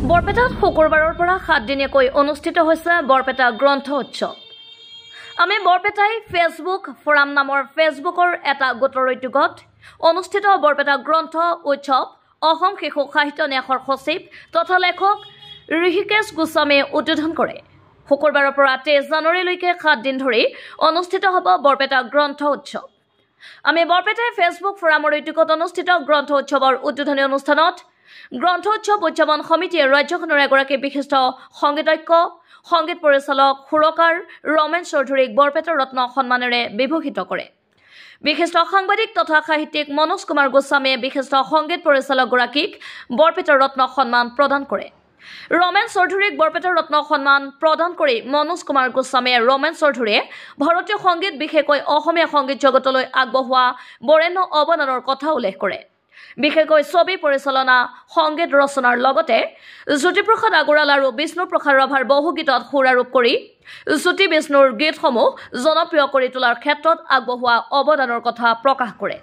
বৰপেটাত শুকুৰবাৰৰ পৰা 7 দিনীয়াকৈ অনুষ্ঠিত হৈছে বৰপেটা গ্ৰন্থ উৎসৱ। আমি বৰপেটাই ফেচবুক ফৰাম নামৰ ফেচবুকৰ এটা গোটৰ উদ্যোগত অনুষ্ঠিত বৰপেটা গ্ৰন্থ উৎসৱ অসম শিশু সাহিত্য ন্যাসৰ সচিব তথা লেখক ঋষিকেশ গোস্বামীয়ে উদ্বোধন কৰে। শুকুৰবাৰৰ পৰা 23 জানুৱাৰীলৈকে 7 দিন ধৰি অনুষ্ঠিত হ'ব বৰপেটা গ্ৰন্থ উৎসৱ। আমি বৰপেটাই ফেচবুক ফৰামৰ উদ্যোগত অনুষ্ঠিত গ্ৰন্থ উৎসৱৰ উদ্বোধনী অনুষ্ঠানত গ্ৰন্থ উৎসৱ উদযাপন সমিতিয়ে ৰাজ্যখনৰ এগৰাকী বিশিষ্ট সংগীতজ্ঞ সংগীত পৰিচালক সুৰকাৰ ৰমেন চৌধুৰীক বৰপেটা ৰত্ন সন্মানেৰে বিভূষিত কৰে। বিশিষ্ট সাংবাদিক তথা সাহিত্যিক মনোজ কুমাৰ গোস্বামীয়ে বিশিষ্ট সংগীত পৰিচালকগৰাকীক বৰপেটা ৰত্ন সন্মান প্ৰদান কৰে। ৰমেন চৌধুৰীক বৰপেটা ৰত্ন সন্মান প্ৰদান কৰি মনোজ কুমাৰ গোস্বামীয়ে ৰমেন চৌধুৰীয়ে ভাৰতীয় সংগীত বিশেষকৈ অসমীয়া সংগীত জগতলৈ আগবঢ়োৱা বৰেণ্য অৱদানৰ কথা উল্লেখ কৰে। বিশেষকৈ ছবি পৰিচালনা সংগীত ৰচনাৰ লগতে জ্যোতিপ্ৰসাদ আগৰৱাল আৰু বিষ্ণুপ্ৰসাদ ৰাভাৰ বহু গীতত সুৰ আৰোপ কৰি জ্যোতি বিষ্ণুৰ গীতসমূহ জনপ্ৰিয় কৰি তোলাৰ ক্ষেত্ৰত আগবঢ়োৱা অৱদানৰ কথা প্ৰকাশ কৰে।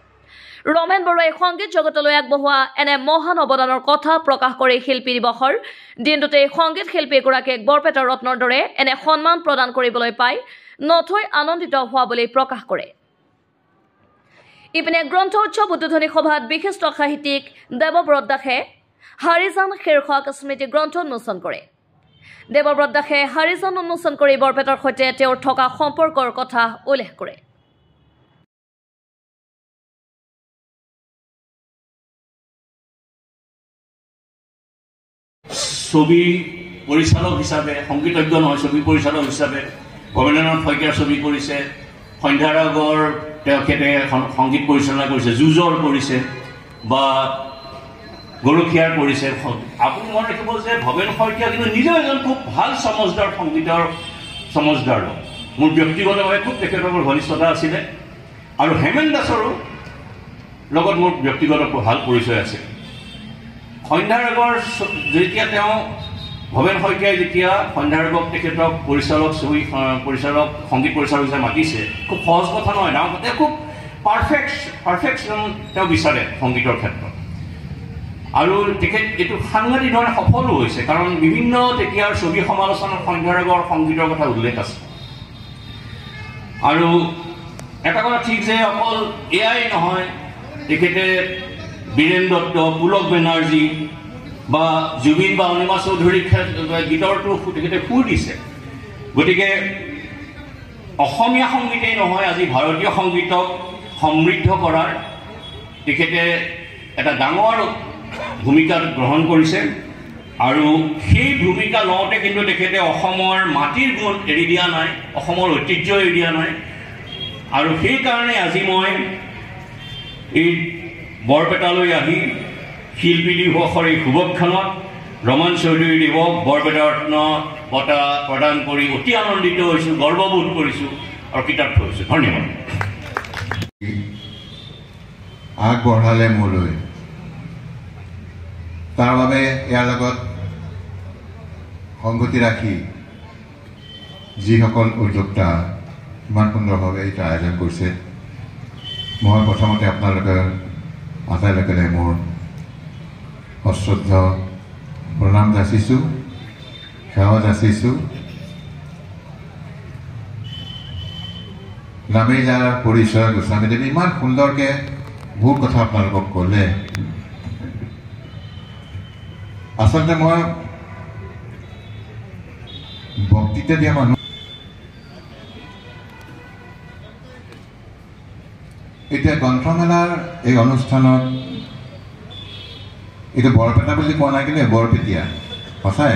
ৰমেন বৰুৱাই সংগীত জগতলৈ আগবঢ়োৱা এনে মহান অৱদানৰ কথা প্ৰকাশ কৰি শিল্পী দিৱসৰ দিনটোতেই সংগীত শিল্পী এগৰাকীক বৰপেটা ৰত্নৰ দৰে এনে সন্মান প্ৰদান কৰিবলৈ পাই নথৈ আনন্দিত হোৱা বুলি প্ৰকাশ কৰে। ইপিনে গ্ৰন্থ উৎসৱ উদ্বোধনী সভাত বিশিষ্ট সাহিত্যিক দেৱব্ৰত দাসে হাৰিজান শীৰ্ষক স্মৃতি গ্ৰন্থ উন্মোচন কৰে। দেৱব্ৰত দাসে হাৰিজান উন্মোচন কৰি বৰপেটাৰ সৈতে তেওঁৰ থকা সম্পৰ্কৰ কথা উল্লেখ কৰে। ছবি পৰিচালক হিচাপে সংগীতজ্ঞ নহয়, ছবি পৰিচালক হিচাপে ভৱেন্দ্ৰনাথ শইকীয়াৰ ছবি কৰিছে, সন্ধ্যা ৰাগৰ তেখেতে সংগীত পৰিচালনা কৰিছে, যুঁজৰ কৰিছে বা গৰখীয়াৰ কৰিছে। আপুনি মনত ৰাখিব যে ভৱেন শইকীয়া কিন্তু নিজেও এজন খুব ভাল সমজদাৰ সংগীতৰ সমজদাৰ। মোৰ ব্যক্তিগতভাৱে খুব তেখেতৰ ঘনিষ্ঠতা আছিলে আৰু হেমেন দাসৰো লগত মোৰ ব্যক্তিগত ভাল পৰিচয় আছে। সন্ধ্যা ৰাগৰ যেতিয়া তেওঁ ভৱেন শইকীয়াই যেতিয়া সন্ধ্যা ৰাগক তেখেতক পৰিচালক ছবি পৰিচালক সংগীত পৰিচালক হিচাপে মাতিছে, খুব সহজ কথা নহয়। তেওঁ খুব পাৰফেকশ্যন তেওঁ বিচাৰে সংগীতৰ ক্ষেত্ৰত আৰু তেখেত এইটো সাংঘাতিক ধৰণে সফলো হৈছে, কাৰণ বিভিন্ন তেতিয়াৰ ছবি সমালোচনাত সন্ধ্যা ৰাগৰ সংগীতৰ কথা উল্লেখ আছে। আৰু এটা কথা ঠিক যে অকল এয়াই নহয়, তেখেতে বীৰেন দত্ত, পুলক বেনাৰ্জী বা জুবিন বা অনিমা চৌধুৰীৰ গীতৰটো তেখেতে সুৰ দিছে। গতিকে অসমীয়া সংগীতেই নহয়, আজি ভাৰতীয় সংগীতক সমৃদ্ধ কৰাৰ তেখেতে এটা ডাঙৰ ভূমিকা গ্ৰহণ কৰিছে আৰু সেই ভূমিকা লওঁতে কিন্তু তেখেতে অসমৰ মাটিৰ গুণ এৰি দিয়া নাই, অসমৰ ঐতিহ্য এৰি দিয়া নাই। আৰু সেইকাৰণে আজি মই এই বৰপেটালৈ আহি শিল্পী দিৱসৰ এই শুভক্ষণত ৰমেন চৌধুৰীদেৱক বৰপেটা ৰত্ন বঁটা প্ৰদান কৰি অতি আনন্দিত হৈছোঁ, গৰ্ববোধ কৰিছোঁ আৰু কৃতাৰ্থ হৈছোঁ। ধন্যবাদ। আগবঢ়ালে মোলৈ, তাৰ বাবে ইয়াৰ লগত সংগতি ৰাখি যিসকল উদ্যোক্তা ইমান সুন্দৰভাৱে এইটো আয়োজন কৰিছে, মই প্ৰথমতে আপোনালোকে আটাইলৈকে মোৰ অশ্ৰদ্ধ প্ৰণাম যাচিছোঁ, সেৱা যাচিছোঁ। নামেই যাৰ পৰিচয় গোস্বামীদেৱে ইমান সুন্দৰকৈ বহুত কথা আপোনালোকক ক'লে। আচলতে মই বক্তৃতা দিয়া মানুহ, এতিয়া গ্ৰন্থমেলাৰ এই অনুষ্ঠানত এইটো বৰপেটা বুলি কোৱা নাই, কিন্তু বৰপেটীয়া সঁচাই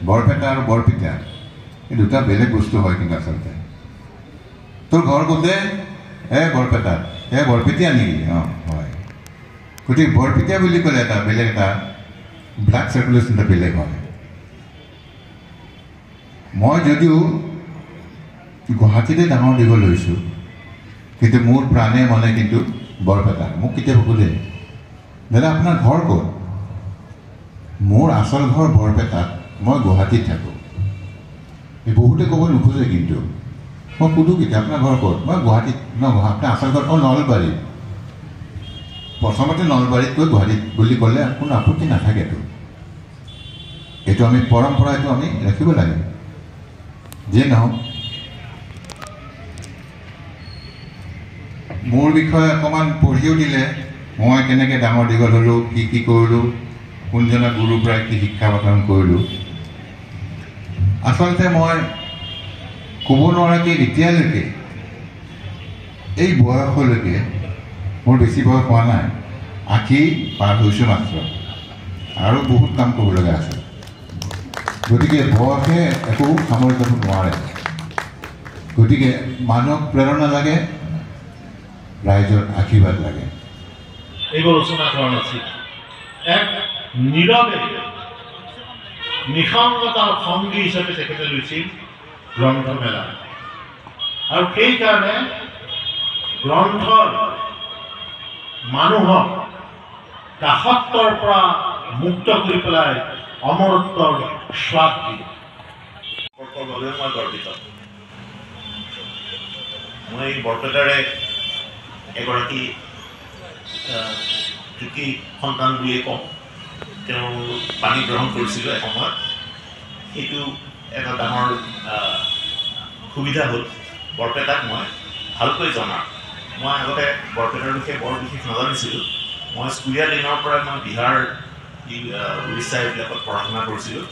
বৰপেটা আৰু বৰপেটা এই দুটা বেলেগ বস্তু হয়। কিন্তু আচলতে তোৰ ঘৰ ক'তে? বৰপেটা। বৰপেটীয়া নেকি? অঁ হয়। গতিকে বৰপেটীয়া বুলি ক'লে এটা বেলেগ এটা ব্লাড চাৰ্কুলেশ্যন এটা বেলেগ হয়। মই যদিও গুৱাহাটীতে ডাঙৰ দীঘল হৈছোঁ, কিন্তু মোৰ প্ৰাণে মনে কিন্তু বৰপেটা। মোক কেতিয়াবা সোধে, দাদা আপোনাৰ ঘৰ ক'ত? মোৰ আচল ঘৰ বৰপেটাত, মই গুৱাহাটীত থাকোঁ। বহুতে ক'ব নোখোজে, কিন্তু মই সোধোঁ কেতিয়া আপোনাৰ ঘৰ ক'ত? মই গুৱাহাটীত। আপোনাৰ আচল ঘৰ? নলবাৰীত। প্ৰথমতে নলবাৰীত গৈ গুৱাহাটীত বুলি ক'লে কোনো আপত্তি নাথাকেতো। এইটো আমি পৰম্পৰা, এইটো আমি ৰাখিব লাগে। যে নহওক, মোৰ বিষয়ে অকণমান পঢ়িও দিলে, মই কেনেকৈ ডাঙৰ দীঘল হ'লোঁ, কি কৰিলোঁ, কোনজনা গুৰুৰ পৰা কি শিক্ষা প্ৰদান কৰিলোঁ। আচলতে মই ক'ব নোৱাৰাকৈ এতিয়ালৈকে এই বয়সলৈকে, মোৰ বেছি বয়স হোৱা নাই, 80 পাৰ হৈছোঁ মাত্ৰ, আৰু বহুত কাম কৰিব লগা আছে। গতিকে বয়সে একো সামৰি যাব নোৱাৰে। গতিকে মানুহক প্ৰেৰণা লাগে, ৰাইজৰ আশীৰ্বাদ লাগে। এইবোৰ ৰচনা কৰা নাছিল। এক নীৰৱে নিঃসংগতাৰ সংগী হিচাপে তেখেতে লৈছিল গ্ৰন্থমেলা, আৰু সেইকাৰণে গ্ৰন্থৰ মানুহক দাসত্বৰ পৰা মুক্ত কৰি পেলাই অমৰত্বৰ স্বাদ দিয়ে। বাবে মই গৰ্বিত। মই বৰপেটাৰে এগৰাকী কৃতি সন্তান বুলিয়ে কওঁ। তেওঁ পানী গ্ৰহণ কৰিছিলোঁ এসময়ত। সেইটো এটা ডাঙৰ সুবিধা হ'ল বৰপেটাক মই ভালকৈ জনা। মই আগতে বৰপেটাৰ বিষয়ে বৰ বিশেষ নাজানিছিলোঁ। মই স্কুলীয়া দিনৰ পৰাই মই বিহাৰ, উৰিষ্যা এইবিলাকত পঢ়া শুনা কৰিছিলোঁ।